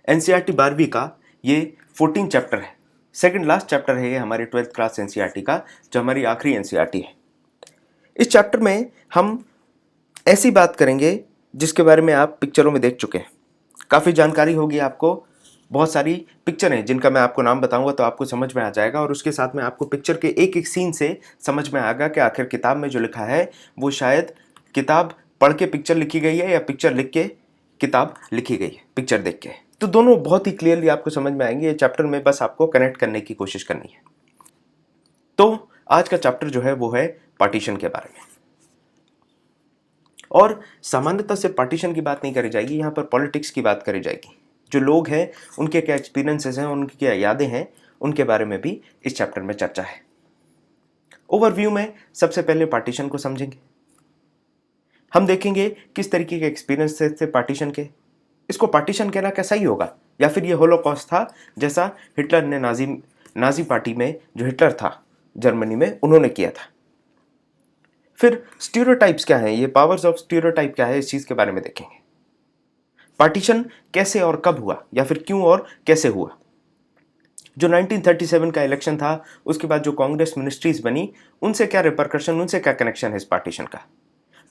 NCERT 12वीं का ये 14 चैप्टर है। सेकंड लास्ट चैप्टर है ये हमारे 12th क्लास एनसीईआरटी का, जो हमारी आखिरी एनसीईआरटी है। इस चैप्टर में हम ऐसी बात करेंगे जिसके बारे में आप पिक्चरों में देख चुके हैं। काफ़ी जानकारी होगी आपको, बहुत सारी पिक्चर हैं जिनका मैं आपको नाम बताऊंगा तो आपको समझ में आ जाएगा, और उसके साथ में आपको पिक्चर के एक एक सीन से समझ में आएगा कि आखिर किताब में जो लिखा है वो शायद किताब पढ़ के पिक्चर लिखी गई है या पिक्चर लिख के किताब लिखी गई है पिक्चर देख के। तो दोनों बहुत ही क्लियरली आपको समझ में आएंगे। ये चैप्टर में बस आपको कनेक्ट करने की कोशिश करनी है। तो आज का चैप्टर जो है वो है पार्टीशन के बारे में, और सामान्यतः से पार्टीशन की बात नहीं करी जाएगी, यहाँ पर पॉलिटिक्स की बात करी जाएगी। जो लोग हैं उनके क्या एक्सपीरियंसेस हैं, उनकी क्या यादें हैं, उनके बारे में भी इस चैप्टर में चर्चा है। ओवरव्यू में सबसे पहले पार्टीशन को समझेंगे। हम देखेंगे किस तरीके के एक्सपीरियंस थे पार्टीशन के। इसको पार्टीशन कहना क्या सही होगा, या फिर ये होलोकॉस्ट था जैसा हिटलर ने नाजी पार्टी में, जो हिटलर था जर्मनी में, उन्होंने किया था। फिर स्टीरियोटाइप्स क्या हैं, ये पावर्स ऑफ स्टीरियोटाइप क्या है, इस चीज के बारे में देखेंगे। पार्टीशन कैसे और कब हुआ, या फिर क्यों और कैसे हुआ। जो 1937 का इलेक्शन था, उसके बाद जो कांग्रेस मिनिस्ट्रीज बनी, उनसे क्या रिपरकशन, उनसे क्या कनेक्शन है इस पार्टीशन का।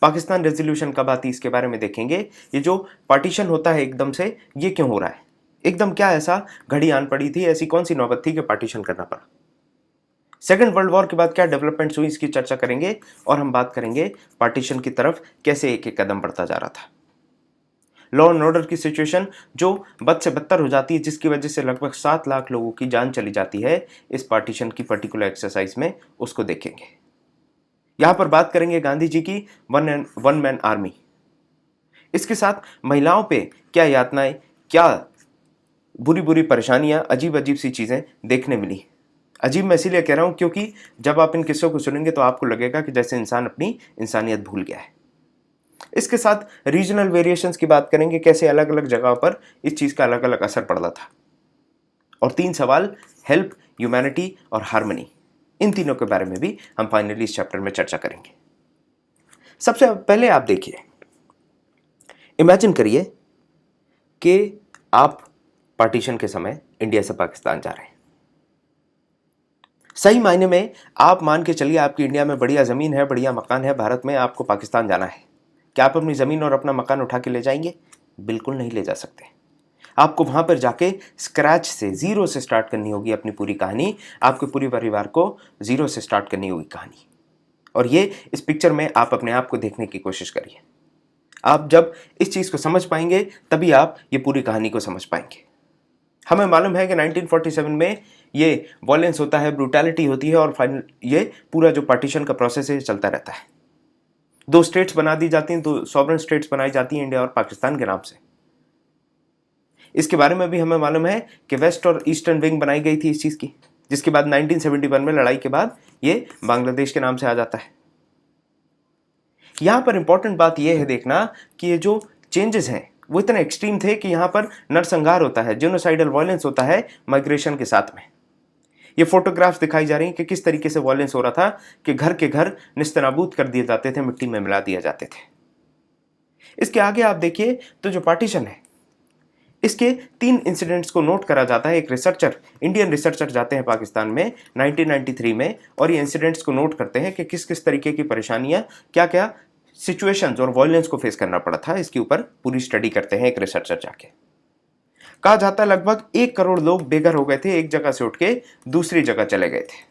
पाकिस्तान रेजोल्यूशन कब आती, इसके बारे में देखेंगे। ये जो पार्टीशन होता है एकदम से, ये क्यों हो रहा है, एकदम क्या ऐसा घड़ी आन पड़ी थी, ऐसी कौन सी नौबत थी कि पार्टीशन करना पड़ा। सेकेंड वर्ल्ड वॉर के बाद क्या डेवलपमेंट्स हुई, इसकी चर्चा करेंगे, और हम बात करेंगे पार्टीशन की तरफ कैसे एक एक कदम बढ़ता जा रहा था। लॉ एंड ऑर्डर की सिचुएशन जो बद से बदतर हो जाती है, जिसकी वजह से लगभग 7 लाख लोगों की जान चली जाती है इस पार्टीशन की पर्टिकुलर एक्सरसाइज में, उसको देखेंगे। यहां पर बात करेंगे गांधी जी की वन मैन आर्मी। इसके साथ महिलाओं पे क्या यातनाएं, क्या बुरी बुरी परेशानियां, अजीब अजीब सी चीजें देखने मिली। अजीब मैं इसीलिए कह रहा हूं क्योंकि जब आप इन किस्सों को सुनेंगे तो आपको लगेगा कि जैसे इंसान अपनी इंसानियत भूल गया है। इसके साथ रीजनल वेरिएशंस की बात करेंगे, कैसे अलग अलग जगहों पर इस चीज का अलग अलग असर पड़ रहा था। और 3 सवाल, हेल्प, ह्यूमैनिटी और हार्मनी, इन तीनों के बारे में भी हम फाइनली इस चैप्टर में चर्चा करेंगे। सबसे पहले आप देखिए, इमेजिन करिए कि आप पार्टीशन के समय इंडिया से पाकिस्तान जा रहे हैं। सही मायने में आप मान के चलिए आपकी इंडिया में बढ़िया जमीन है, बढ़िया मकान है, भारत में आपको पाकिस्तान जाना है। क्या आप अपनी जमीन और अपना मकान उठा के ले जाएंगे? बिल्कुल नहीं ले जा सकते। आपको वहां पर जाके स्क्रैच से, जीरो से स्टार्ट करनी होगी अपनी पूरी कहानी। आपके पूरे परिवार को जीरो से स्टार्ट करनी होगी कहानी। और ये इस पिक्चर में आप अपने आप को देखने की कोशिश करिए। आप जब इस चीज को समझ पाएंगे तभी आप ये पूरी कहानी को समझ पाएंगे। हमें मालूम है कि 1947 में ये वॉयलेंस होता है, ब्रूटैलिटी होती है, और फाइनल ये पूरा जो पार्टीशन का प्रोसेस है चलता रहता है। 2 स्टेट्स बना दी जाती हैं, 2 सॉवरेन स्टेट्स बनाई जाती हैं, इंडिया और पाकिस्तान के नाम से। इसके बारे में भी हमें मालूम है कि वेस्ट और ईस्टर्न विंग बनाई गई थी इस चीज की, जिसके बाद 1971 में लड़ाई के बाद ये बांग्लादेश के नाम से आ जाता है। यहां पर इंपॉर्टेंट बात यह है देखना कि ये जो चेंजेस हैं वो इतने एक्सट्रीम थे कि यहां पर नरसंहार होता है, जेनोसाइडल वायलेंस होता है माइग्रेशन के साथ में। ये फोटोग्राफ्स दिखाई जा रही हैं कि किस तरीके से वायलेंस हो रहा था, कि घर के घर निस्तनाबूद कर दिए जाते थे, मिट्टी में मिला दिए जाते थे। इसके आगे आप देखिए तो जो पार्टीशन है, इसके 3 इंसिडेंट्स को नोट करा जाता है। एक रिसर्चर, इंडियन रिसर्चर जाते हैं पाकिस्तान में 1993 में, और ये इंसिडेंट्स को नोट करते हैं कि किस किस तरीके की परेशानियां, क्या क्या सिचुएशंस और वायलेंस को फेस करना पड़ा था। इसके ऊपर पूरी स्टडी करते हैं एक रिसर्चर जाके। कहा जाता है लगभग 1 करोड़ लोग बेघर हो गए थे, एक जगह से उठ के दूसरी जगह चले गए थे।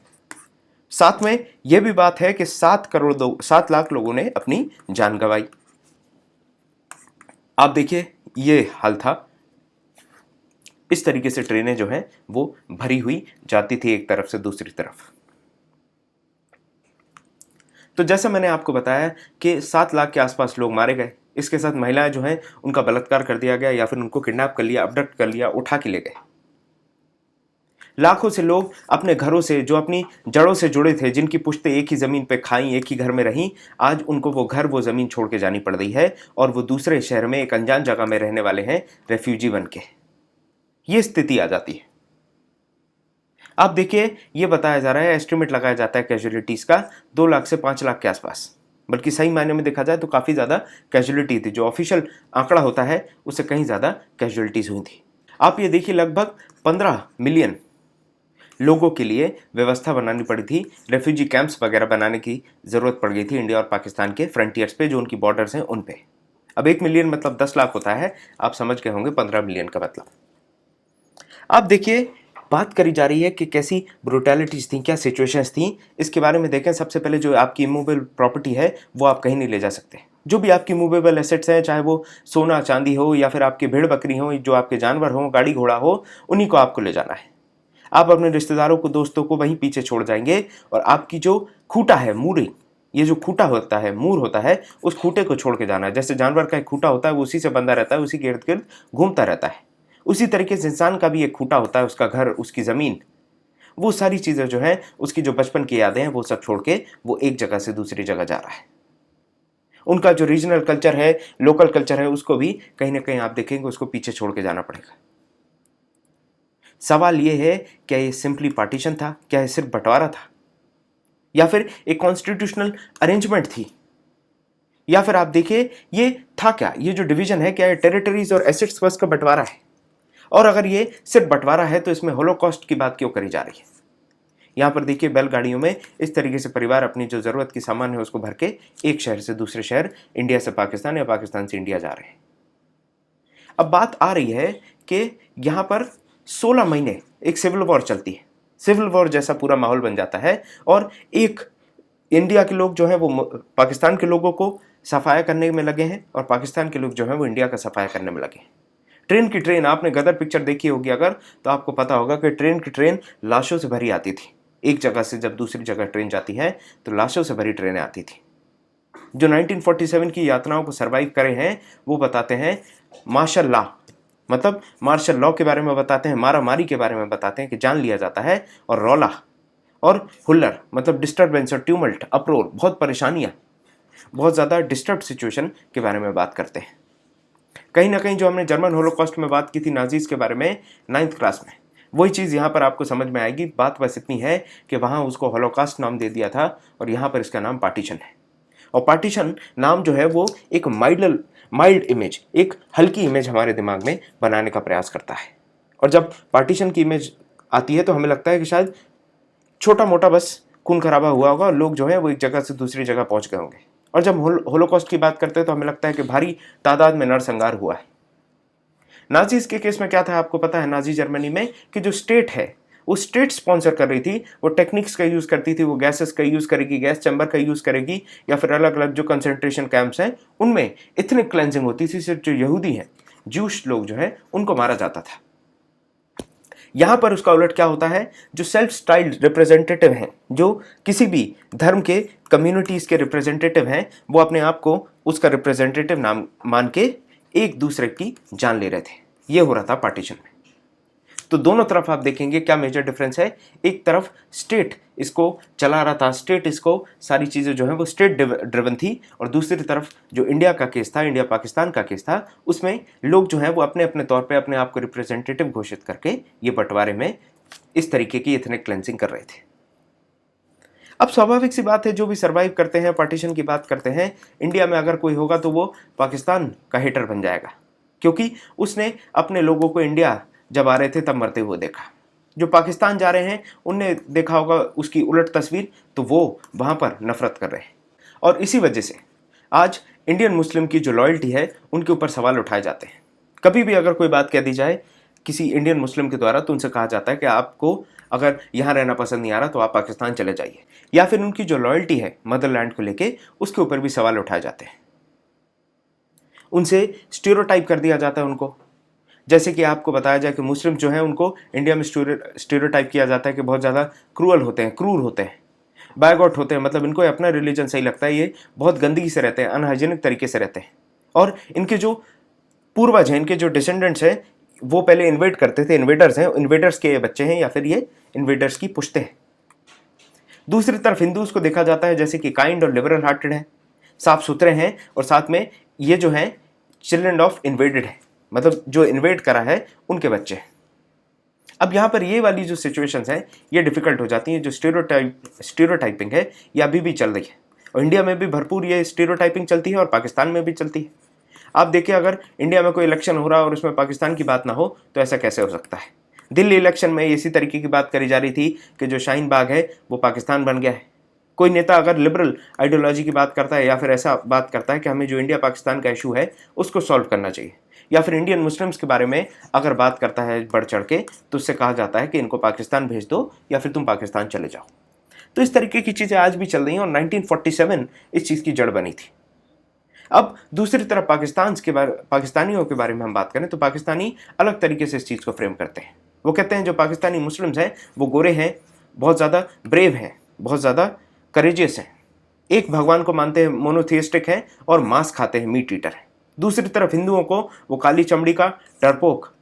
साथ में यह भी बात है कि 7 लाख लोगों ने अपनी जान गंवाई। आप देखिए ये हाल था। इस तरीके से ट्रेनें जो हैं वो भरी हुई जाती थी एक तरफ से दूसरी तरफ। तो जैसा मैंने आपको बताया कि 7 लाख के आसपास लोग मारे गए। इसके साथ महिलाएं जो हैं उनका बलात्कार कर दिया गया, या फिर उनको किडनैप कर लिया, अबडक्ट कर लिया, उठा के ले गए। लाखों से लोग अपने घरों से, जो अपनी जड़ों से जुड़े थे, जिनकी पुश्तें एक ही जमीन पे खाई, एक ही घर में रहीं, आज उनको वो घर, वो जमीन छोड़ के जानी पड़ रही है, और वो दूसरे शहर में एक अनजान जगह में रहने वाले हैं, रेफ्यूजी बन के। ये स्थिति आ जाती है। आप देखिए ये बताया जा रहा है, एस्टिमेट लगाया जाता है कैजुअलिटीज का 2 लाख से 5 लाख के आसपास, बल्कि सही मायने में देखा जाए तो काफी ज्यादा कैजुअलिटी थी। जो ऑफिशियल आंकड़ा होता है उससे कहीं ज्यादा कैजुअलिटीज हुई थी। आप ये देखिए, लगभग 15 मिलियन लोगों के लिए व्यवस्था बनानी पड़ी थी, रेफ्यूजी कैंप्स वगैरह बनाने की ज़रूरत पड़ गई थी इंडिया और पाकिस्तान के फ्रंटियर्स पे, जो उनकी बॉर्डर्स हैं उन पे। अब 1 मिलियन मतलब 10 लाख होता है, आप समझ गए होंगे 15 मिलियन का मतलब। आप देखिए, बात करी जा रही है कि कैसी ब्रुटैलिटीज़ थी, क्या सिचुएशंस थी, इसके बारे में देखें। सबसे पहले जो आपकी इमूवेबल प्रॉपर्टी है वो आप कहीं नहीं ले जा सकते। जो भी आपकी मूवेबल एसेट्स हैं, चाहे वो सोना चांदी हो या फिर आपकी भेड़ बकरी हो, जो आपके जानवर हो, गाड़ी घोड़ा हो, उन्हीं को आपको ले जाना है। आप अपने रिश्तेदारों को, दोस्तों को वहीं पीछे छोड़ जाएंगे और आपकी जो खूटा है, मूरी, ये जो खूटा होता है, मूर होता है, उस खूटे को छोड़ के जाना है। जैसे जानवर का एक खूटा होता है, वो उसी से बंधा रहता है, उसी के इर्द गिर्द घूमता रहता है, उसी तरीके से इंसान का भी एक खूटा होता है, उसका घर, उसकी ज़मीन। वो सारी चीज़ें जो हैं, उसकी जो बचपन की यादें हैं, वो सब छोड़ के वो एक जगह से दूसरी जगह जा रहा है। उनका जो रीजनल कल्चर है, लोकल कल्चर है, उसको भी कहीं ना कहीं आप देखेंगे उसको पीछे छोड़ के जाना पड़ेगा। सवाल यह है, क्या ये सिंपली पार्टीशन था? क्या ये सिर्फ बंटवारा था? या फिर एक कॉन्स्टिट्यूशनल अरेंजमेंट थी? या फिर आप देखिए, ये था क्या? ये जो डिवीजन है, क्या ये टेरिटरीज और एसेट्स बस का बंटवारा है? और अगर ये सिर्फ बंटवारा है तो इसमें होलोकॉस्ट की बात क्यों करी जा रही है? यहाँ पर देखिए, बैलगाड़ियों में इस तरीके से परिवार अपनी जो ज़रूरत की सामान है उसको भर के एक शहर से दूसरे शहर, इंडिया से पाकिस्तान या पाकिस्तान से इंडिया जा रहे हैं। अब बात आ रही है कि यहाँ पर 16 महीने एक सिविल वॉर चलती है। सिविल वॉर जैसा पूरा माहौल बन जाता है और एक इंडिया के लोग जो हैं वो पाकिस्तान के लोगों को सफाया करने में लगे हैं और पाकिस्तान के लोग जो हैं वो इंडिया का सफाया करने में लगे हैं। ट्रेन की ट्रेन, आपने गदर पिक्चर देखी होगी अगर, तो आपको पता होगा कि ट्रेन की ट्रेन लाशों से भरी आती थी। एक जगह से जब दूसरी जगह ट्रेन जाती है तो लाशों से भरी ट्रेनें आती थी। जो 1947 की यातनाओं को सरवाइव करे हैं वो बताते हैं मार्शल लॉ, मतलब मार्शल लॉ के बारे में बताते हैं, मारा मारी के बारे में बताते हैं कि जान लिया जाता है, और रौला और हुल्लर मतलब डिस्टर्बेंस और ट्यूमल्ट, अप्रोर, बहुत परेशानियाँ, बहुत ज़्यादा डिस्टर्ब सिचुएशन के बारे में बात करते हैं। कहीं ना कहीं जो हमने जर्मन होलोकॉस्ट में बात की थी, नाजीज के बारे में, 9th क्लास में, वही चीज़ यहाँ पर आपको समझ में आएगी। बात बस इतनी है कि वहाँ उसको होलोकॉस्ट नाम दे दिया था और यहाँ पर इसका नाम पार्टीशन है। और पार्टीशन नाम जो है वो एक माइल्ड इमेज, एक हल्की इमेज हमारे दिमाग में बनाने का प्रयास करता है। और जब पार्टीशन की इमेज आती है तो हमें लगता है कि शायद छोटा मोटा बस खून खराबा हुआ होगा और लोग जो है वो एक जगह से दूसरी जगह पहुंच गए होंगे। और जब होलोकॉस्ट की बात करते हैं तो हमें लगता है कि भारी तादाद में नरसंहार हुआ है। नाजीज के केस में क्या था आपको पता है? नाजी जर्मनी में कि जो स्टेट है वो स्टेट स्पॉन्सर कर रही थी, वो टेक्निक्स का यूज़ करती थी, वो गैसेस का यूज़ करेगी, गैस चैम्बर का यूज़ करेगी, या फिर अलग अलग जो कंसंट्रेशन कैंप्स हैं उनमें इतनी क्लेंजिंग होती थी, सिर्फ जो यहूदी हैं, ज्यूश लोग जो है उनको मारा जाता था। यहाँ पर उसका उलट क्या होता है? जो सेल्फ स्टाइल्ड रिप्रेजेंटेटिव हैं, जो किसी भी धर्म के कम्युनिटीज़ के रिप्रेजेंटेटिव हैं, वो अपने आप को उसका रिप्रेजेंटेटिव नाम मान के एक दूसरे की जान ले रहे थे। ये हो रहा था पार्टीशन में। तो दोनों तरफ आप देखेंगे क्या मेजर डिफरेंस है। एक तरफ स्टेट इसको चला रहा था, स्टेट इसको सारी चीज़ें जो है वो स्टेट ड्रिवन थी, और दूसरी तरफ जो इंडिया का केस था, इंडिया पाकिस्तान का केस था, उसमें लोग जो हैं वो अपने अपने तौर पे अपने आप को रिप्रेजेंटेटिव घोषित करके ये बंटवारे में इस तरीके की एथनिक क्लेंसिंग कर रहे थे। अब स्वाभाविक सी बात है, जो भी सर्वाइव करते हैं, पार्टीशन की बात करते हैं, इंडिया में अगर कोई होगा तो वो पाकिस्तान का हेटर बन जाएगा, क्योंकि उसने अपने लोगों को इंडिया जब आ रहे थे तब मरते हुए देखा। जो पाकिस्तान जा रहे हैं उनने देखा होगा उसकी उलट तस्वीर, तो वो वहाँ पर नफरत कर रहे हैं। और इसी वजह से आज इंडियन मुस्लिम की जो लॉयल्टी है उनके ऊपर सवाल उठाए जाते हैं। कभी भी अगर कोई बात कह दी जाए किसी इंडियन मुस्लिम के द्वारा तो उनसे कहा जाता है कि आपको अगर यहाँ रहना पसंद नहीं आ रहा तो आप पाकिस्तान चले जाइए, या फिर उनकी जो लॉयल्टी है मदरलैंड को लेके उसके ऊपर भी सवाल उठाए जाते हैं। उनसे स्टीरियोटाइप कर दिया जाता है उनको, जैसे कि आपको बताया जाए कि मुस्लिम जो हैं उनको इंडिया में स्टीरियोटाइप किया जाता है कि बहुत ज़्यादा क्रूअल होते हैं, क्रूर होते हैं, बैगॉट होते हैं, मतलब इनको अपना रिलीजन सही लगता है, ये बहुत गंदगी से रहते हैं, अनहाइजीनिक तरीके से रहते हैं। और इनके जो पूर्वज हैं, इनके जो डिसेंडेंट्स हैं, वो पहले इन्वेड करते थे, इन्वेडर्स हैं, इन्वेडर्स के बच्चे हैं, या फिर ये इन्वेडर्स की पुश्ते हैं। दूसरी तरफ हिंदूज को देखा जाता है जैसे कि काइंड और लिबरल हार्टेड हैं, साफ सुथरे हैं, और साथ में ये जो हैं चिल्ड्रन ऑफ इन्वेडेड है, मतलब जो इन्वेड करा है उनके बच्चे। अब यहाँ पर ये वाली जो सिचुएशंस हैं ये डिफिकल्ट हो जाती हैं। जो स्टीरियोटाइपिंग है ये अभी भी चल रही है, और इंडिया में भी भरपूर ये स्टीरियोटाइपिंग चलती है और पाकिस्तान में भी चलती है। आप देखिए, अगर इंडिया में कोई इलेक्शन हो रहा है और उसमें पाकिस्तान की बात ना हो तो ऐसा कैसे हो सकता है। दिल्ली इलेक्शन में इसी तरीके की बात करी जा रही थी कि जो शाहीन बाग है वो पाकिस्तान बन गया है। कोई नेता अगर लिबरल आइडियोलॉजी की बात करता है या फिर ऐसा बात करता है कि हमें जो इंडिया पाकिस्तान का इशू है उसको सॉल्व करना चाहिए, या फिर इंडियन मुस्लिम्स के बारे में अगर बात करता है बढ़ चढ़ के, तो उससे कहा जाता है कि इनको पाकिस्तान भेज दो या फिर तुम पाकिस्तान चले जाओ। तो इस तरीके की चीज़ें आज भी चल रही हैं और 1947 इस चीज़ की जड़ बनी थी। अब दूसरी तरफ पाकिस्तानियों के बारे में हम बात करें तो पाकिस्तानी अलग तरीके से इस चीज़ को फ्रेम करते हैं। वो कहते हैं जो पाकिस्तानी मुस्लिम्स हैं वो गोरे हैं, बहुत ज़्यादा ब्रेव हैं, बहुत ज़्यादा करेजियस हैं, एक भगवान को मानते हैं, मोनोथियस्टिक हैं और मांस खाते हैं, मीट ईटर हैं। दूसरी तरफ हिंदुओं को वो काली चमड़ी का डरपोक,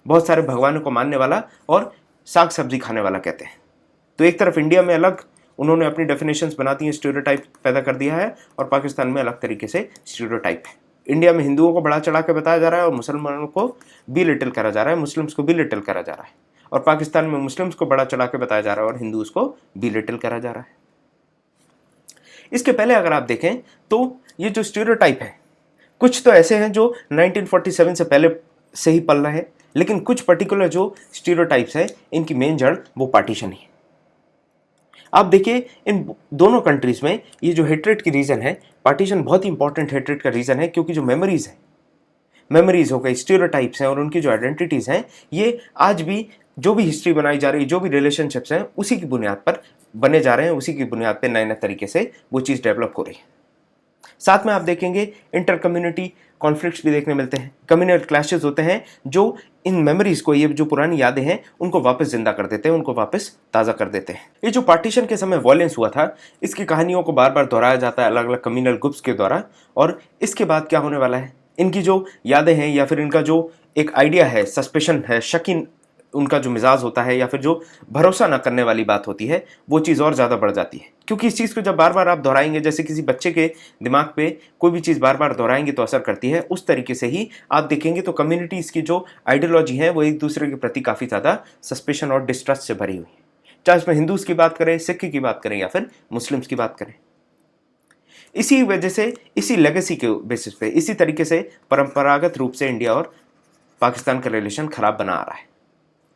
बहुत सारे भगवानों को मानने वाला और साग सब्जी खाने वाला कहते हैं। तो एक तरफ इंडिया में अलग उन्होंने अपनी डेफिनेशंस बनाती हैं, स्टीरियोटाइप पैदा कर दिया है, और पाकिस्तान में अलग तरीके से स्टीरियोटाइप है। इंडिया में हिंदुओं को बढ़ा चढ़ा के बताया जा रहा है और मुसलमानों को भी लिटिल करा जा रहा है, मुस्लिम्स को भी लिटिल करा जा रहा है, और पाकिस्तान में मुस्लिम्स को बढ़ा चढ़ा के बताया जा रहा है और हिंदूज को भी लिटिल करा जा रहा है। इसके पहले अगर आप देखें तो ये जो स्टीरियोटाइप है, कुछ तो ऐसे हैं जो 1947 से पहले से ही पल रहे हैं, लेकिन कुछ पर्टिकुलर जो स्टीरियोटाइप्स है इनकी मेन जड़ वो पार्टीशन ही है। आप देखिए इन दोनों कंट्रीज में ये जो हेट्रेड की रीज़न है, पार्टीशन बहुत ही इंपॉर्टेंट हेट्रेड का रीज़न है, क्योंकि जो मेमोरीज हो गई, स्टीरियोटाइप्स हैं और उनकी जो आइडेंटिटीज़ हैं, ये आज भी जो भी हिस्ट्री बनाई जा रही है, जो भी रिलेशनशिप्स हैं, उसी की बुनियाद पर बने जा रहे हैं, उसी की बुनियाद पर नए नए तरीके से वो चीज़ डेवलप हो रही है। साथ में आप देखेंगे इंटर कम्युनिटी कॉन्फ्लिक्ट्स भी देखने मिलते हैं, कम्युनल क्लैशेस होते हैं जो इन मेमोरीज को, ये जो पुरानी यादें हैं उनको वापस जिंदा कर देते हैं, उनको वापस ताज़ा कर देते हैं। ये जो पार्टीशन के समय वॉयलेंस हुआ था, इसकी कहानियों को बार बार दोहराया जाता है अलग अलग कम्युनल ग्रुप्स के द्वारा, और इसके बाद क्या होने वाला है, इनकी जो यादें हैं या फिर इनका जो एक आइडिया है, सस्पेशन है, शकीन उनका जो मिजाज होता है या फिर जो भरोसा ना करने वाली बात होती है, वो चीज़ और ज़्यादा बढ़ जाती है। क्योंकि इस चीज़ को जब बार बार आप दोहराएंगे, जैसे किसी बच्चे के दिमाग पे कोई भी चीज़ बार बार दोहराएंगे तो असर करती है, उस तरीके से ही आप देखेंगे तो कम्युनिटीज़ की जो आइडियोलॉजी है वो एक दूसरे के प्रति काफ़ी ज़्यादा सस्पेशन और डिस्ट्रस्ट से भरी हुई है, चाहे उसमें हिंदूज़ की बात करें, सिख की बात करें या फिर मुस्लिम्स की बात करें। इसी वजह से, इसी लेगेसी के बेसिस पे, इसी तरीके से परंपरागत रूप से इंडिया और पाकिस्तान का रिलेशन खराब बना आ रहा है।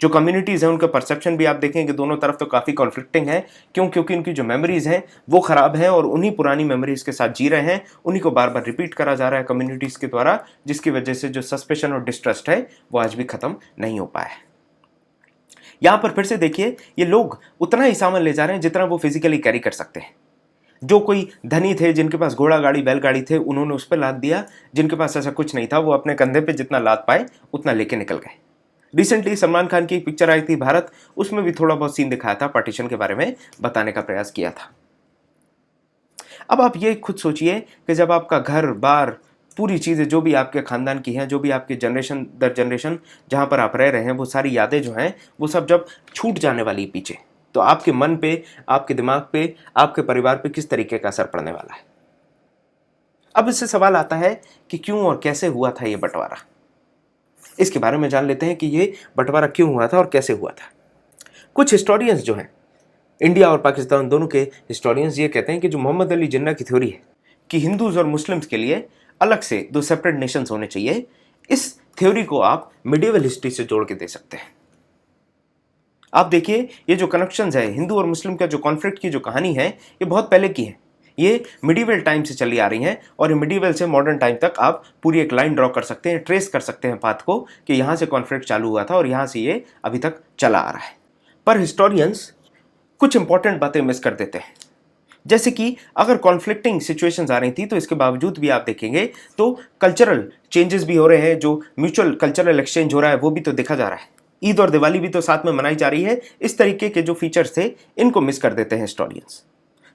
जो कम्युनिटीज़ हैं उनका परसेप्शन भी आप देखेंगे दोनों तरफ तो काफ़ी कॉन्फ्लिक्टिंग है, क्योंकि उनकी जो मेमोरीज़ हैं वो ख़राब हैं और उन्हीं पुरानी मेमोरीज़ के साथ जी रहे हैं, उन्हीं को बार बार रिपीट करा जा रहा है कम्युनिटीज़ के द्वारा, जिसकी वजह से जो सस्पेशन और डिस्ट्रस्ट है वो आज भी ख़त्म नहीं हो पाया है। यहाँ पर फिर से देखिए, ये लोग उतना ही सामान ले जा रहे हैं जितना वो फिजिकली कैरी कर सकते हैं। जो कोई धनी थे, जिनके पास घोड़ा गाड़ी बैलगाड़ी थे, उन्होंने उस पर लाद दिया, जिनके पास ऐसा कुछ नहीं था वो अपने कंधे पे जितना लाद पाए उतना लेके निकल गए। रिसेंटली सलमान खान की एक पिक्चर आई थी भारत, उसमें भी थोड़ा बहुत सीन दिखाया था, पार्टीशन के बारे में बताने का प्रयास किया था। अब आप ये खुद सोचिए कि जब आपका घर बार, पूरी चीज़ें जो भी आपके ख़ानदान की हैं, जो भी आपके जनरेशन दर जनरेशन जहाँ पर आप रह रहे हैं, वो सारी यादें जो हैं वो सब जब छूट जाने वाली पीछे, तो आपके मन पे, आपके दिमाग पे, आपके परिवार पे किस तरीके का असर पड़ने वाला है। अब इससे सवाल आता है कि क्यों और कैसे हुआ था ये बंटवारा। इसके बारे में जान लेते हैं कि ये बंटवारा क्यों हुआ था और कैसे हुआ था। कुछ हिस्टोरियंस जो हैं, इंडिया और पाकिस्तान दोनों के हिस्टोरियंस, ये कहते हैं कि जो मोहम्मद अली जिन्ना की थ्योरी है कि हिंदूज और मुस्लिम्स के लिए अलग से दो सेपरेट नेशंस होने चाहिए, इस थ्योरी को आप मिडिवल हिस्ट्री से जोड़ के दे सकते हैं। आप देखिए, ये जो कनेक्शंस है, हिंदू और मुस्लिम का जो कॉन्फ्लिक्ट की जो कहानी है, ये बहुत पहले की है, ये मिडिवल टाइम से चली आ रही हैं, और ये मिडिवल से मॉडर्न टाइम तक आप पूरी एक लाइन ड्रॉ कर सकते हैं, ट्रेस कर सकते हैं पाथ को कि यहाँ से कॉन्फ्लिक्ट चालू हुआ था और यहाँ से ये अभी तक चला आ रहा है। पर हिस्टोरियंस कुछ इंपॉर्टेंट बातें मिस कर देते हैं, जैसे कि अगर कॉन्फ्लिक्टिंग सिचुएशंस आ रही थी तो इसके बावजूद भी आप देखेंगे तो कल्चरल चेंजेस भी हो रहे हैं, जो म्यूचुअल कल्चरल एक्सचेंज हो रहा है वो भी तो देखा जा रहा है। ईद और दिवाली भी तो साथ में मनाई जा रही है। इस तरीके के जो फीचर्स थे इनको मिस कर देते हैं हिस्टोरियंस।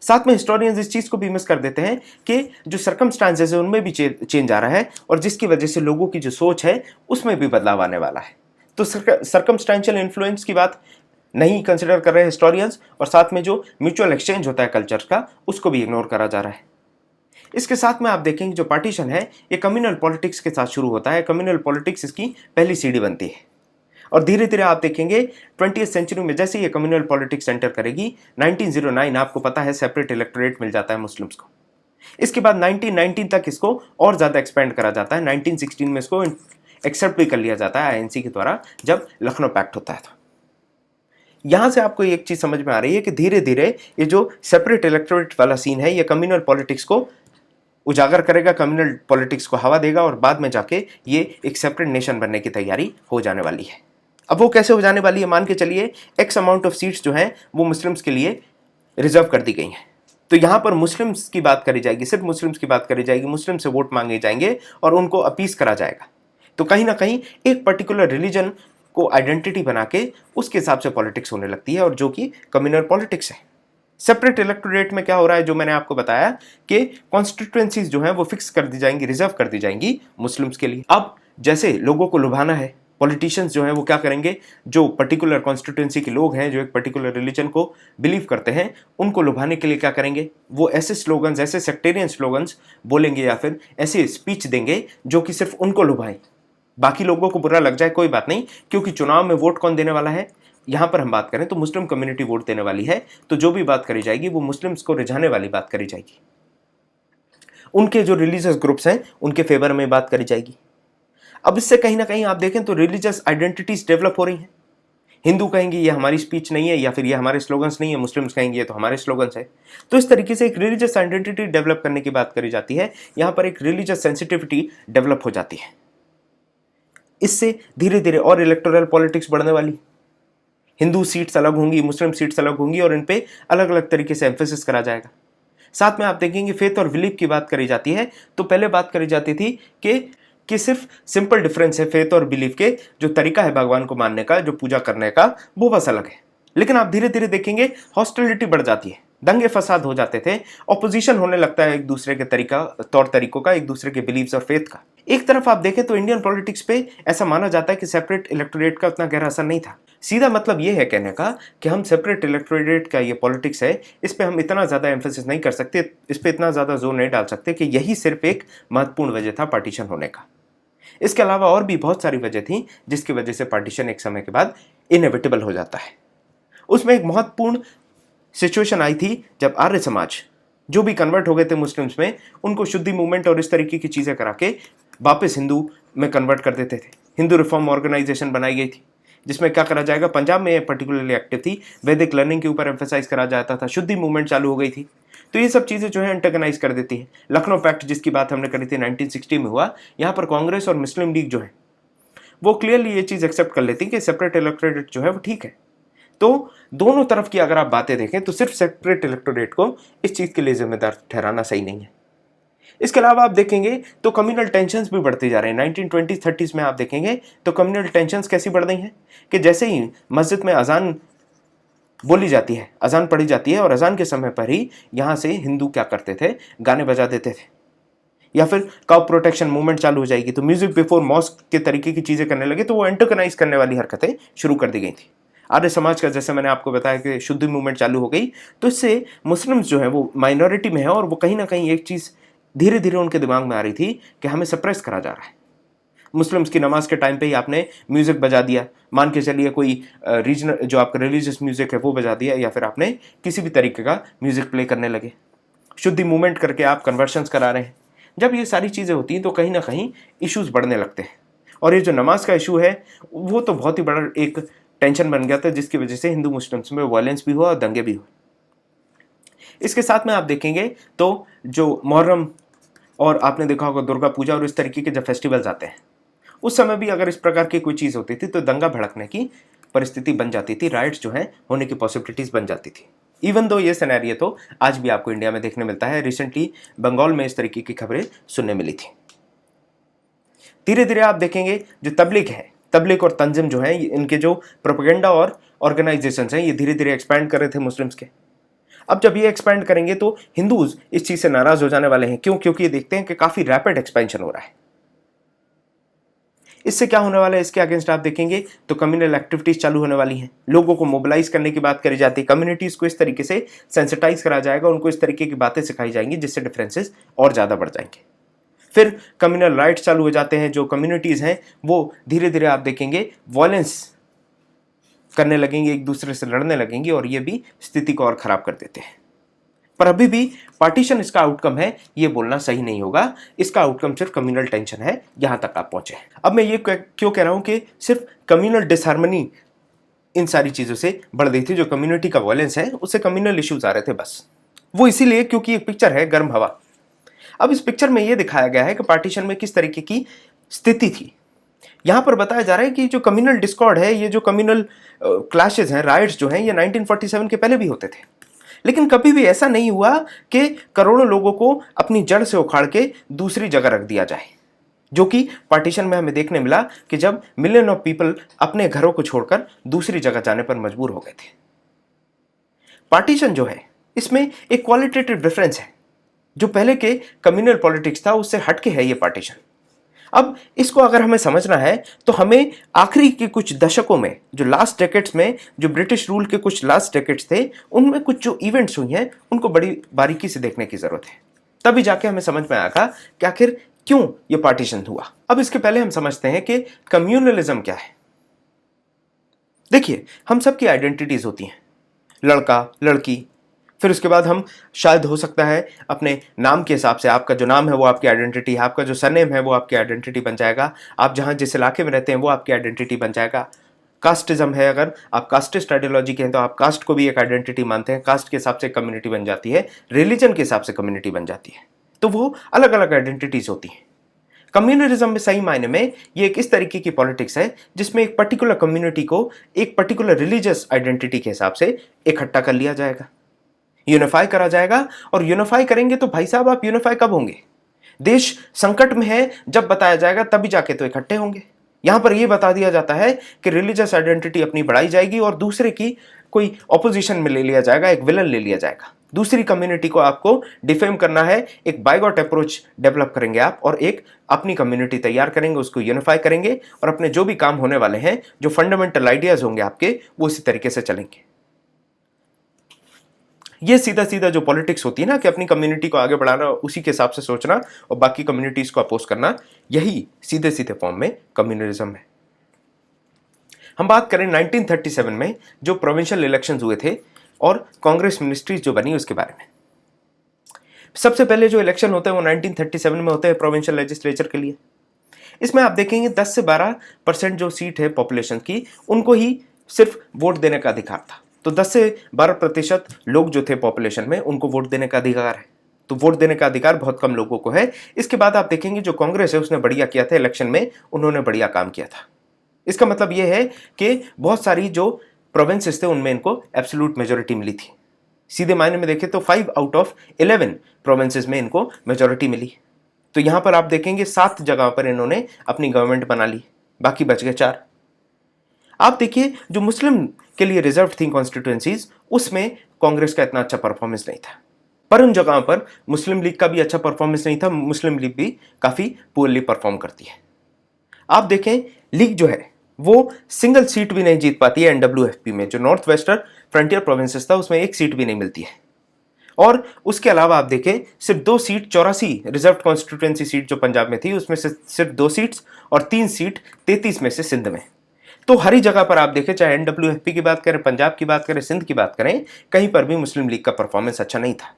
साथ में हिस्टोरियंस इस चीज़ को भी मिस कर देते हैं कि जो सर्कमस्टांसेस है उनमें भी चेंज आ रहा है, और जिसकी वजह से लोगों की जो सोच है उसमें भी बदलाव आने वाला है। तो सर्कमस्टेंशियल इन्फ्लुएंस की बात नहीं कंसिडर कर रहे हैं हिस्टोरियंस, और साथ में जो म्यूचुअल एक्सचेंज होता है कल्चर्स का, उसको भी इग्नोर करा जा रहा है। इसके साथ में आप देखेंगे जो पार्टीशन है ये कम्युनल पॉलिटिक्स के साथ शुरू होता है। कम्युनल पॉलिटिक्स इसकी पहली सीढ़ी बनती है, और धीरे धीरे आप देखेंगे 20वीं सेंचुरी में जैसे ये कम्युनल पॉलिटिक्स एंटर करेगी, 1909 आपको पता है सेपरेट इलेक्टोरेट मिल जाता है मुस्लिम्स को। इसके बाद 1919 तक इसको और ज़्यादा एक्सपेंड करा जाता है। 1916 में इसको एक्सेप्ट भी कर लिया जाता है आईएनसी के द्वारा, जब लखनऊ पैक्ट होता है। तो यहां से आपको एक चीज समझ में आ रही है कि धीरे धीरे ये जो सेपरेट इलेक्टोरेट वाला सीन है, ये कम्युनल पॉलिटिक्स को उजागर करेगा, कम्युनल पॉलिटिक्स को हवा देगा, और बाद में जाके ये एक सेपरेट नेशन बनने की तैयारी हो जाने वाली है। अब वो कैसे हो जाने वाली है, मान के चलिए एक्स अमाउंट ऑफ सीट्स जो हैं वो मुस्लिम्स के लिए रिजर्व कर दी गई हैं। तो यहां पर मुस्लिम्स की बात करी जाएगी, सिर्फ मुस्लिम्स की बात करी जाएगी, मुस्लिम से वोट मांगे जाएंगे और उनको अपीस करा जाएगा। तो कहीं ना कहीं एक पर्टिकुलर रिलीजन को आइडेंटिटी बना के उसके हिसाब से पॉलिटिक्स होने लगती है, और जो कि कम्युनल पॉलिटिक्स है। सेपरेट इलेक्टोरेट में क्या हो रहा है, जो मैंने आपको बताया कि कॉन्स्टिट्यूएंसीज जो है वो फिक्स कर दी जाएंगी, रिजर्व कर दी जाएंगी मुस्लिम्स के लिए। अब जैसे लोगों को लुभाना है, पॉलिटिशियंस जो है वो क्या करेंगे, जो पर्टिकुलर कॉन्स्टिट्यूएंसी के लोग हैं, जो एक पर्टिकुलर रिलीजन को बिलीव करते हैं, उनको लुभाने के लिए क्या करेंगे, वो ऐसे स्लोगन्स, ऐसे सेक्टेरियन स्लोगन्स बोलेंगे या फिर ऐसे स्पीच देंगे जो कि सिर्फ उनको लुभाएं। बाकी लोगों को बुरा लग जाए कोई बात नहीं, क्योंकि चुनाव में वोट कौन देने वाला है, यहां पर हम बात करें तो मुस्लिम कम्युनिटी वोट देने वाली है। तो जो भी बात करी जाएगी वो मुस्लिम्स को रिझाने वाली बात करी जाएगी, उनके जो रिलीजियस ग्रुप्स हैं उनके फेवर में बात करी जाएगी। अब इससे कहीं ना कहीं आप देखें तो रिलीजियस आइडेंटिटीज डेवलप हो रही हैं। हिंदू कहेंगे ये हमारी स्पीच नहीं है, या फिर ये हमारे स्लोगन्स नहीं है, मुस्लिम्स कहेंगे ये तो हमारे स्लोगन्स है। तो इस तरीके से एक रिलीजियस आइडेंटिटी डेवलप करने की बात करी जाती है, यहां पर एक रिलीजियस सेंसिटिविटी डेवलप हो जाती है। इससे धीरे धीरे और इलेक्टोरल पॉलिटिक्स बढ़ने वाली, हिंदू सीट्स अलग होंगी, मुस्लिम सीट्स अलग होंगी, और इन पे अलग अलग तरीके से एम्फेसिस करा जाएगा। साथ में आप देखेंगे फेथ और बिलीफ की बात करी जाती है। तो पहले बात करी जाती थी कि सिर्फ सिंपल डिफरेंस है फेथ और बिलीफ के, जो तरीका है भगवान को मानने का, जो पूजा करने का, वो बस अलग है। लेकिन आप धीरे धीरे देखेंगे हॉस्टिलिटी बढ़ जाती है, दंगे फसाद हो जाते थे, ऑपोजिशन होने लगता है एक दूसरे के तौर तरीकों का, एक दूसरे के बिलीव्स और फेथ का। एक तरफ आप देखें तो इंडियन पॉलिटिक्स पे ऐसा माना जाता है कि सेपरेट इलेक्टोरेट का उतना गहरा असर नहीं था। सीधा मतलब ये है कहने का कि हम सेपरेट इलेक्टोरेट का ये पॉलिटिक्स है, इस पे हम इतना ज़्यादा एम्फेसिस नहीं कर सकते, इस पे इतना ज़्यादा जोर नहीं डाल सकते कि यही सिर्फ एक महत्वपूर्ण वजह था पार्टीशन होने का। इसके अलावा और भी बहुत सारी वजह थी जिसकी वजह से पार्टीशन एक समय के बाद इनएविटेबल हो जाता है। उसमें एक महत्वपूर्ण सिचुएशन आई थी जब आर्य समाज, जो भी कन्वर्ट हो गए थे मुस्लिम्स में, उनको शुद्धि मूवमेंट और इस तरीके की चीज़ें करा के वापस हिंदू में कन्वर्ट कर देते थे। हिंदू रिफॉर्म ऑर्गेनाइजेशन बनाई गई थी, जिसमें क्या करा जाएगा, पंजाब में पर्टिकुलरली एक्टिव थी, वैदिक लर्निंग के ऊपर एम्फेसाइज करा जाता था, शुद्धि मूवमेंट चालू हो गई थी। तो ये सब चीज़ें जो है एंटेगनाइज कर देती है। लखनऊ पैक्ट जिसकी बात हमने करी थी 1960 में हुआ, यहाँ पर कांग्रेस और मुस्लिम लीग जो है वो क्लियरली ये चीज़ एक्सेप्ट कर लेती कि सेपरेट इलेक्टोरेट जो है वो ठीक है। तो दोनों तरफ की अगर आप बातें देखें तो सिर्फ सेपरेट इलेक्टोरेट को इस चीज़ के लिए जिम्मेदार ठहराना सही नहीं है। इसके अलावा आप देखेंगे तो कम्युनल टेंशन्स भी बढ़ते जा रहे हैं। 1920-30s में आप देखेंगे तो कम्युनल टेंशन्स कैसी बढ़ रही हैं कि जैसे ही मस्जिद में अजान बोली जाती है, अजान पढ़ी जाती है, और अजान के समय पर ही यहाँ से हिंदू क्या करते थे, गाने बजा देते थे, या फिर काउ प्रोटेक्शन मूवमेंट चालू हो जाएगी तो म्यूजिक बिफोर मॉस्क के तरीके की चीज़ें करने लगे, तो वो एंटोगनाइज करने वाली हरकतें शुरू कर दी गई थी। आर्य समाज का जैसे मैंने आपको बताया कि शुद्धि मूवमेंट चालू हो गई, तो इससे मुस्लिम्स जो है वो माइनॉरिटी में है, और वो कहीं ना कहीं एक चीज़ धीरे धीरे उनके दिमाग में आ रही थी कि हमें सप्रेस करा जा रहा है। मुस्लिम्स की नमाज के टाइम पे ही आपने म्यूज़िक बजा दिया, मान के चलिए कोई रीजनल जो आपका रिलीजियस म्यूज़िक है वो बजा दिया, या फिर आपने किसी भी तरीके का म्यूज़िक प्ले करने लगे, शुद्धि मूवमेंट करके आप कन्वर्शंस करा रहे हैं। जब ये सारी चीज़ें होती हैं तो कहीं ना कहीं इश्यूज़ बढ़ने लगते हैं, और ये जो नमाज का इशू है वो तो बहुत ही बड़ा एक टेंशन बन गया था, जिसकी वजह से हिंदू मुस्लिम्स में वायलेंस भी हुआ और दंगे भी हुए। इसके साथ में आप देखेंगे तो जो मुहर्रम और आपने देखा होगा दुर्गा पूजा और इस तरीके के जब फेस्टिवल्स आते हैं, उस समय भी अगर इस प्रकार की कोई चीज़ होती थी तो दंगा भड़कने की परिस्थिति बन जाती थी, राइट्स जो है होने की पॉसिबिलिटीज़ बन जाती थी। इवन दो ये सिनेरियो तो आज भी आपको इंडिया में देखने मिलता है। रिसेंटली बंगाल में इस तरीके की खबरें सुनने मिली थी। धीरे धीरे आप देखेंगे जो तबलीग है, तबलीग और तंजिम जो है, इनके जो प्रोपेगेंडा और ऑर्गेनाइजेशन हैं ये धीरे धीरे एक्सपैंड कर रहे थे मुस्लिम्स के। अब जब ये एक्सपैंड करेंगे तो हिंदूज इस चीज़ से नाराज हो जाने वाले हैं। क्यों? क्योंकि ये देखते हैं कि काफ़ी रैपिड एक्सपेंशन हो रहा है। इससे क्या होने वाला है, इसके अगेंस्ट आप देखेंगे तो कम्युनल एक्टिविटीज चालू होने वाली हैं, लोगों को मोबिलाइज करने की बात करी जाती है, कम्युनिटीज को इस तरीके से सेंसिटाइज करा जाएगा, उनको इस तरीके की बातें सिखाई जाएंगी जिससे डिफरेंसेस और ज़्यादा बढ़ जाएंगे। फिर कम्युनल राइट्स चालू हो जाते हैं, जो कम्युनिटीज़ हैं वो धीरे धीरे आप देखेंगे वायलेंस करने लगेंगे, एक दूसरे से लड़ने लगेंगे, और ये भी स्थिति को और ख़राब कर देते हैं। पर अभी भी पार्टीशन इसका आउटकम है ये बोलना सही नहीं होगा। इसका आउटकम सिर्फ कम्युनल टेंशन है, यहां तक आप पहुंचे। अब मैं ये क्यों कह रहा हूं कि सिर्फ कम्युनल डिसहार्मनी इन सारी चीजों से बढ़ रही थी, जो कम्युनिटी का वायलेंस है उससे कम्युनल इश्यूज आ रहे थे बस। वो इसीलिए क्योंकि एक पिक्चर है गर्म हवा। अब इस पिक्चर में ये दिखाया गया है कि पार्टीशन में किस तरीके की स्थिति थी। यहां पर बताया जा रहा है कि जो कम्युनल डिस्कॉर्ड है, ये जो कम्युनल क्लैशेस हैं, राइट्स जो हैं, ये 1947 के पहले भी होते थे, लेकिन कभी भी ऐसा नहीं हुआ कि करोड़ों लोगों को अपनी जड़ से उखाड़ के दूसरी जगह रख दिया जाए, जो कि पार्टीशन में हमें देखने मिला कि जब मिलियन ऑफ पीपल अपने घरों को छोड़कर दूसरी जगह जाने पर मजबूर हो गए थे। पार्टीशन जो है इसमें एक क्वालिटेटिव डिफरेंस है, जो पहले के कम्युनल पॉलिटिक्स था उससे हटके है ये पार्टीशन। अब इसको अगर हमें समझना है तो हमें आखिरी के कुछ दशकों में, जो लास्ट डेकेड्स में, जो ब्रिटिश रूल के कुछ लास्ट डेकेड्स थे, उनमें कुछ जो इवेंट्स हुई हैं उनको बड़ी बारीकी से देखने की जरूरत है। तभी जाके हमें समझ में आएगा कि आखिर क्यों ये पार्टीशन हुआ। अब इसके पहले हम समझते हैं कि कम्युनलिज्म क्या है। देखिए, हम सबकी आइडेंटिटीज होती हैं, लड़का लड़की, फिर उसके बाद हम शायद हो सकता है अपने नाम के हिसाब से, आपका जो नाम है वो आपकी आइडेंटिटी है, आपका जो सरनेम है वो आपकी आइडेंटिटी बन जाएगा, आप जहां जिस इलाके में रहते हैं वो आपकी आइडेंटिटी बन जाएगा। कास्टिज्म है, अगर आप कास्टिस्ट आइडियोलॉजी के हैं तो आप कास्ट को भी एक आइडेंटिटी मानते हैं, कास्ट के हिसाब से कम्युनिटी बन जाती है, रिलीजन के हिसाब से कम्युनिटी बन जाती है, तो वो अलग अलग आइडेंटिटीज होती हैं। कम्युनलिज्म में सही मायने में ये एक इस तरीके की पॉलिटिक्स है जिसमें एक पर्टिकुलर कम्युनिटी को एक पर्टिकुलर रिलीजियस आइडेंटिटी के हिसाब से इकट्ठा कर लिया जाएगा, यूनिफाई करा जाएगा। और यूनिफाई करेंगे तो भाई साहब आप यूनिफाई कब होंगे? देश संकट में है जब बताया जाएगा तभी जाके तो इकट्ठे होंगे। यहां पर यह बता दिया जाता है कि रिलीजियस आइडेंटिटी अपनी बढ़ाई जाएगी और दूसरे की कोई ऑपोजिशन में ले लिया जाएगा, एक विलन ले लिया जाएगा। दूसरी कम्युनिटी को आपको डिफेम करना है, एक बाइगॉट अप्रोच डेवलप करेंगे आप और एक अपनी कम्युनिटी तैयार करेंगे, उसको यूनिफाई करेंगे और अपने जो भी काम होने वाले हैं, जो फंडामेंटल आइडियाज होंगे आपके, वो इसी तरीके से चलेंगे। ये सीधा सीधा जो पॉलिटिक्स होती है ना कि अपनी कम्युनिटी को आगे बढ़ाना, उसी के हिसाब से सोचना और बाकी कम्युनिटीज को अपोज करना, यही सीधे सीधे फॉर्म में कम्युनलिज्म है। हम बात करें 1937 में जो प्रोविंशियल इलेक्शंस हुए थे और कांग्रेस मिनिस्ट्रीज जो बनी उसके बारे में। सबसे पहले जो इलेक्शन होते हैं वो 1937 में होते हैं प्रोविंशियल लेजिस्लेचर के लिए। इसमें आप देखेंगे 10 से 12% जो सीट है पॉपुलेशन की, उनको ही सिर्फ वोट देने का अधिकार था। तो 10 से 12% लोग जो थे पॉपुलेशन में, उनको वोट देने का अधिकार है। तो वोट देने का अधिकार बहुत कम लोगों को है। इसके बाद आप देखेंगे जो कांग्रेस है उसने बढ़िया किया था इलेक्शन में, उन्होंने बढ़िया काम किया था। इसका मतलब यह है कि बहुत सारी जो प्रोविंसेस थे उनमें इनको एब्सोल्यूट मेजोरिटी मिली थी। सीधे मायने में देखें तो 5 आउट ऑफ 11 प्रोविंसेस में इनको मेजोरिटी मिली। तो यहां पर आप देखेंगे 7 जगह पर इन्होंने अपनी गवर्नमेंट बना ली, बाकी बच गए 4। आप देखिए जो मुस्लिम के लिए रिजर्व थी कॉन्स्टिट्यूएंसीज, उसमें कांग्रेस का इतना अच्छा परफॉर्मेंस नहीं था, पर उन जगहों पर मुस्लिम लीग का भी अच्छा परफॉर्मेंस नहीं था, मुस्लिम लीग भी काफी पुअरली परफॉर्म करती है। आप देखें लीग जो है वो सिंगल सीट भी नहीं जीत पाती है एनडब्ल्यूएफपी में, जो नॉर्थ वेस्टर्न फ्रंटियर प्रोविंसेस था उसमें एक सीट भी नहीं मिलती है। और उसके अलावा आप देखें सिर्फ 2 सीट, 84 रिजर्व कॉन्स्टिट्यूएंसी सीट जो पंजाब में थी उसमें से सिर्फ 2 सीट्स और 3 सीट 33 में से सिंध में। तो हर ही जगह पर आप देखें, चाहे एनडब्ल्यूएफपी की बात करें, पंजाब की बात करें, सिंध की बात करें, कहीं पर भी मुस्लिम लीग का परफॉर्मेंस अच्छा नहीं था।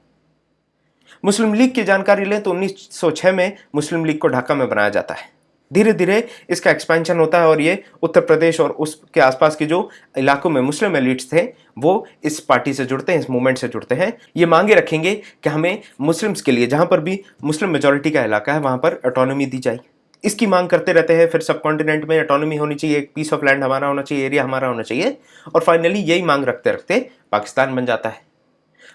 मुस्लिम लीग की जानकारी लें तो 1906 में मुस्लिम लीग को ढाका में बनाया जाता है। धीरे धीरे इसका एक्सपेंशन होता है और ये उत्तर प्रदेश और उसके आसपास के जो इलाकों में मुस्लिम एलिट्स थे वो इस पार्टी से जुड़ते हैं, इस मूवमेंट से जुड़ते हैं। ये मांगे रखेंगे कि हमें मुस्लिम्स के लिए, जहां पर भी मुस्लिम मेजोरिटी का इलाका है वहां पर ऑटोनॉमी दी जाए। इसकी मांग करते रहते हैं। फिर सब कॉन्टिनेंट में ऑटोनॉमी होनी चाहिए, एक पीस ऑफ लैंड हमारा होना चाहिए, एरिया हमारा होना चाहिए, और फाइनली यही मांग रखते रखते पाकिस्तान बन जाता है।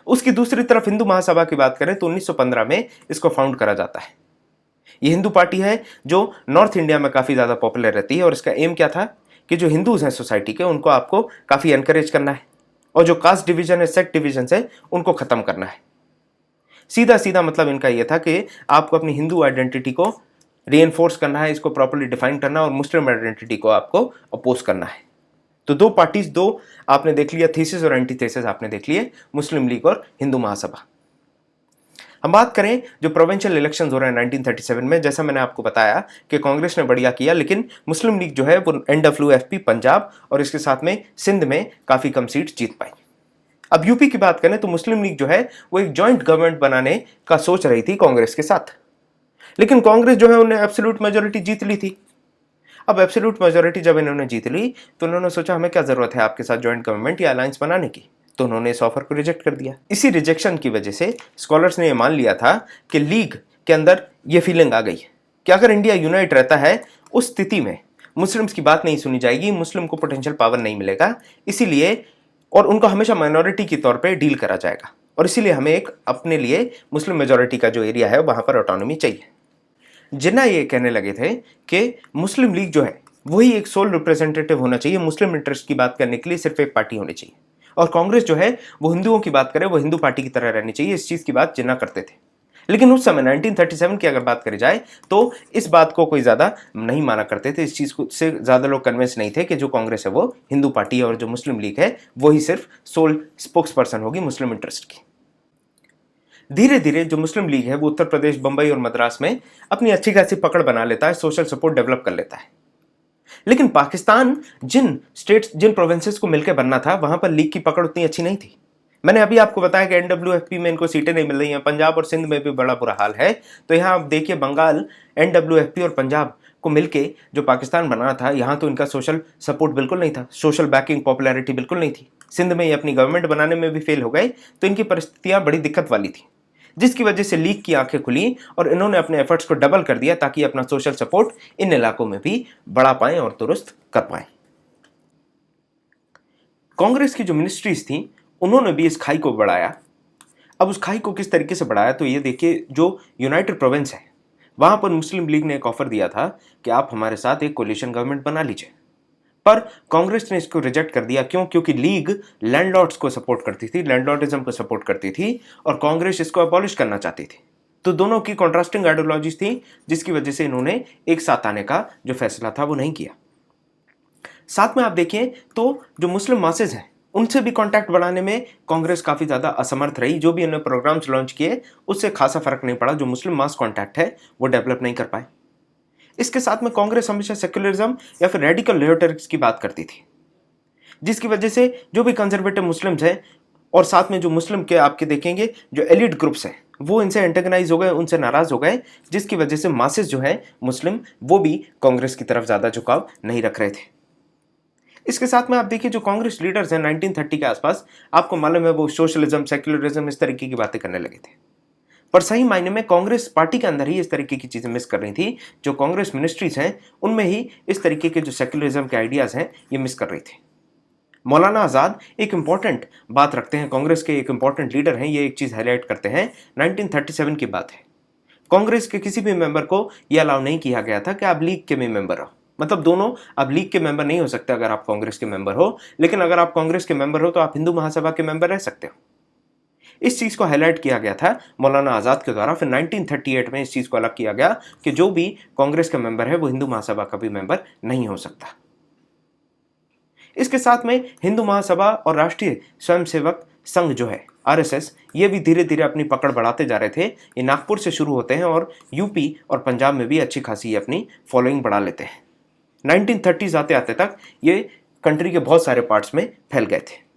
उसकी दूसरी तरफ हिंदू महासभा की बात करें तो 1915 में इसको फाउंड करा जाता है। ये हिंदू पार्टी है जो नॉर्थ इंडिया में काफी ज्यादा पॉपुलर रहती है और इसका एम क्या था कि जो हिंदूज हैं सोसाइटी के, उनको आपको काफी एनकरेज करना है और जो कास्ट डिवीजन है, सेक्ट डिवीजन है, उनको खत्म करना है। सीधा सीधा मतलब इनका यह था कि आपको अपनी हिंदू आइडेंटिटी को रीएनफोर्स करना है, इसको प्रॉपर्ली डिफाइन करना और मुस्लिम आइडेंटिटी को आपको अपोज करना है। तो 2 पार्टीज, 2 आपने देख लिया, थीसिस और एंटीथेसिस आपने देख लिए, मुस्लिम लीग और हिंदू महासभा। हम बात करें जो प्रोविंशियल इलेक्शंस हो रहे हैं 1937 में, जैसा मैंने आपको बताया कि कांग्रेस ने बढ़िया किया, लेकिन मुस्लिम लीग जो है वो एनडब्ल्यूएफपी पंजाब और इसके साथ में सिंध में काफी कम सीट जीत पाई। अब यूपी की बात करें तो मुस्लिम लीग जो है वो एक जॉइंट गवर्नमेंट बनाने का सोच रही थी कांग्रेस के साथ, लेकिन कांग्रेस जो है उन्हें एब्सोल्यूट मेजोरिटी जीत ली थी। अब एब्सोल्यूट मेजोरिटी जब इन्होंने जीत ली तो उन्होंने सोचा हमें क्या जरूरत है आपके साथ जॉइंट गवर्नमेंट या अलायंस बनाने की, तो उन्होंने इस ऑफर को रिजेक्ट कर दिया। इसी रिजेक्शन की वजह से स्कॉलर्स ने यह मान लिया था कि लीग के अंदर यह फीलिंग आ गई कि अगर इंडिया यूनाइट रहता है उस स्थिति में मुस्लिम्स की बात नहीं सुनी जाएगी, मुस्लिम को पोटेंशियल पावर नहीं मिलेगा, इसीलिए और उनको हमेशा माइनॉरिटी के तौर पे डील करा जाएगा, और इसीलिए हमें एक अपने लिए मुस्लिम मेजॉरिटी का जो एरिया है वहां पर ऑटोनॉमी चाहिए। जिन्ना ये कहने लगे थे कि मुस्लिम लीग जो है वही एक सोल रिप्रेजेंटेटिव होना चाहिए, मुस्लिम इंटरेस्ट की बात करने के लिए सिर्फ एक पार्टी होनी चाहिए, और कांग्रेस जो है वो हिंदुओं की बात करे, वो हिंदू पार्टी की तरह रहनी चाहिए। इस चीज की बात जिन्ना करते थे। लेकिन उस समय 1937 की अगर बात करी जाए तो इस बात को कोई ज्यादा नहीं माना करते थे, इस चीज को से ज्यादा लोग कन्विंस नहीं थे कि जो कांग्रेस है वो हिंदू पार्टी है और जो मुस्लिम लीग है वही सिर्फ सोल स्पोक्स पर्सन होगी मुस्लिम इंटरेस्ट की। धीरे धीरे जो मुस्लिम लीग है वो उत्तर प्रदेश, बंबई और मद्रास में अपनी अच्छी खासी पकड़ बना लेता है, सोशल सपोर्ट डेवलप कर लेता है। लेकिन पाकिस्तान जिन स्टेट्स, जिन प्रोविंसेस को मिलकर बनना था, वहां पर लीग की पकड़ उतनी अच्छी नहीं थी। मैंने अभी आपको बताया कि एनडब्ल्यूएफपी में इनको सीटें नहीं मिल रही हैं, पंजाब और सिंध में भी बड़ा बुरा हाल है। तो यहाँ आप देखिए बंगाल, एनडब्ल्यूएफपी और पंजाब को मिलके जो पाकिस्तान बना था, यहाँ तो इनका सोशल सपोर्ट बिल्कुल नहीं था, सोशल बैकिंग, पॉपुलैरिटी बिल्कुल नहीं थी। सिंध में ये अपनी गवर्नमेंट बनाने में भी फेल हो गए, तो इनकी परिस्थितियां बड़ी दिक्कत वाली थी, जिसकी वजह से लीग की आंखें खुली और इन्होंने अपने एफर्ट्स को डबल कर दिया ताकि अपना सोशल सपोर्ट इन इलाकों में भी बढ़ा पाएं और दुरुस्त कर पाएं। कांग्रेस की जो मिनिस्ट्रीज थी उन्होंने भी इस खाई को बढ़ाया। अब उस खाई को किस तरीके से बढ़ाया, तो ये देखिए जो यूनाइटेड प्रोविंस है वहां पर मुस्लिम लीग ने एक ऑफर दिया था कि आप हमारे साथ एक कोलिशन गवर्नमेंट बना लीजिए, पर कांग्रेस ने इसको रिजेक्ट कर दिया। क्यों? क्योंकि लीग लैंडलॉर्ड्स को सपोर्ट करती थी, लैंडलॉर्डिज्म को सपोर्ट करती थी, और कांग्रेस इसको अबॉलिश करना चाहती थी। तो दोनों की कॉन्ट्रास्टिंग आइडियोलॉजीज थी, जिसकी वजह से इन्होंने एक साथ आने का जो फैसला था वो नहीं किया। साथ में आप देखिए तो जो मुस्लिम मासेज हैं उनसे भी कांटेक्ट बढ़ाने में कांग्रेस काफी ज्यादा असमर्थ रही। जो भी इन्होंने प्रोग्राम्स लॉन्च किए उससे खासा फर्क नहीं पड़ा, जो मुस्लिम मास कांटेक्ट है वो डेवलप नहीं कर पाए। इसके साथ में कांग्रेस हमेशा सेक्युलरिज्म या फिर रेडिकल लिबर्टरिज्म की बात करती थी, जिसकी वजह से जो भी कंजर्वेटिव मुस्लिम्स हैं और साथ में जो मुस्लिम के आपके देखेंगे जो एलिट ग्रुप्स हैं वो इनसे एंटेगनाइज हो गए, उनसे नाराज हो गए, जिसकी वजह से मासेस जो है मुस्लिम वो भी कांग्रेस की तरफ ज्यादा झुकाव नहीं रख रहे थे। इसके साथ में आप देखिए जो कांग्रेस लीडर्स हैं 1930 के आसपास, आपको मालूम है वो सोशलिज्म, सेक्युलरिज्म इस तरीके की बातें करने लगे थे, पर सही मायने में कांग्रेस पार्टी के अंदर ही इस तरीके की चीजें मिस कर रही थी। जो कांग्रेस मिनिस्ट्रीज हैं उनमें ही इस तरीके के जो सेक्युलरिज्म के आइडियाज हैं ये मिस कर रही थी। मौलाना आजाद एक इंपॉर्टेंट बात रखते हैं, कांग्रेस के एक इंपॉर्टेंट लीडर हैं, ये एक चीज हाईलाइट करते हैं। 1937 की बात है, कांग्रेस के किसी भी मेंबर को यह अलाउ नहीं किया गया था कि आप लीग के भी मेंबर रहो, मतलब दोनों आप लीग के मेंबर नहीं हो सकते अगर आप कांग्रेस के मेंबर हो, लेकिन अगर आप कांग्रेस के मेंबर हो तो आप हिंदू महासभा के मेंबर रह सकते हो। इस चीज को हाईलाइट किया गया था मौलाना आजाद के द्वारा। फिर 1938 में इस चीज को अलग किया गया कि जो भी कांग्रेस का मेंबर है वो हिंदू महासभा का भी मेंबर नहीं हो सकता। इसके साथ में हिंदू महासभा और राष्ट्रीय स्वयंसेवक संघ जो है आरएसएस, ये भी धीरे धीरे अपनी पकड़ बढ़ाते जा रहे थे। ये नागपुर से शुरू होते हैं और यूपी और पंजाब में भी अच्छी खासी अपनी फॉलोइंग बढ़ा लेते हैं। 1930s आते आते तक ये कंट्री के बहुत सारे पार्ट्स में फैल गए थे।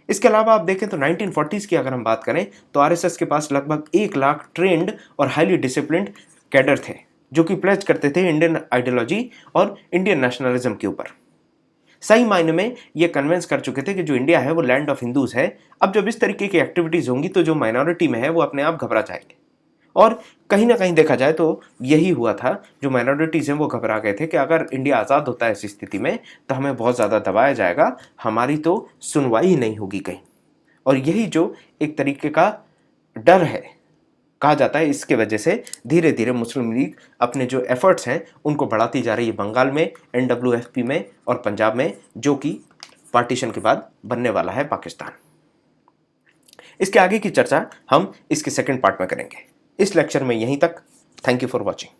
इसके अलावा आप देखें तो 1940s की अगर हम बात करें तो आरएसएस के पास लगभग 1 लाख ट्रेंड और हाईली डिसिप्लिन्ड कैडर थे, जो कि प्लेज करते थे इंडियन आइडियोलॉजी और इंडियन नेशनलिज्म के ऊपर। सही मायने में ये कन्विंस कर चुके थे कि जो इंडिया है वो लैंड ऑफ हिंदूज है। अब जब इस तरीके की एक्टिविटीज होंगी तो जो माइनॉरिटी में है वो अपने आप घबरा जाएंगे, और कहीं ना कहीं देखा जाए तो यही हुआ था। जो माइनॉरिटीज हैं वो घबरा गए थे कि अगर इंडिया आज़ाद होता है इस स्थिति में तो हमें बहुत ज़्यादा दबाया जाएगा, हमारी तो सुनवाई ही नहीं होगी कहीं। और यही जो एक तरीके का डर है कहा जाता है, इसके वजह से धीरे धीरे मुस्लिम लीग अपने जो एफर्ट्स हैं उनको बढ़ाती जा रही है, बंगाल में, एनडब्ल्यूएफपी में और पंजाब में, जो कि पार्टीशन के बाद बनने वाला है पाकिस्तान। इसके आगे की चर्चा हम इसके सेकंड पार्ट में करेंगे। इस लेक्चर में यहीं तक। Thank you for watching.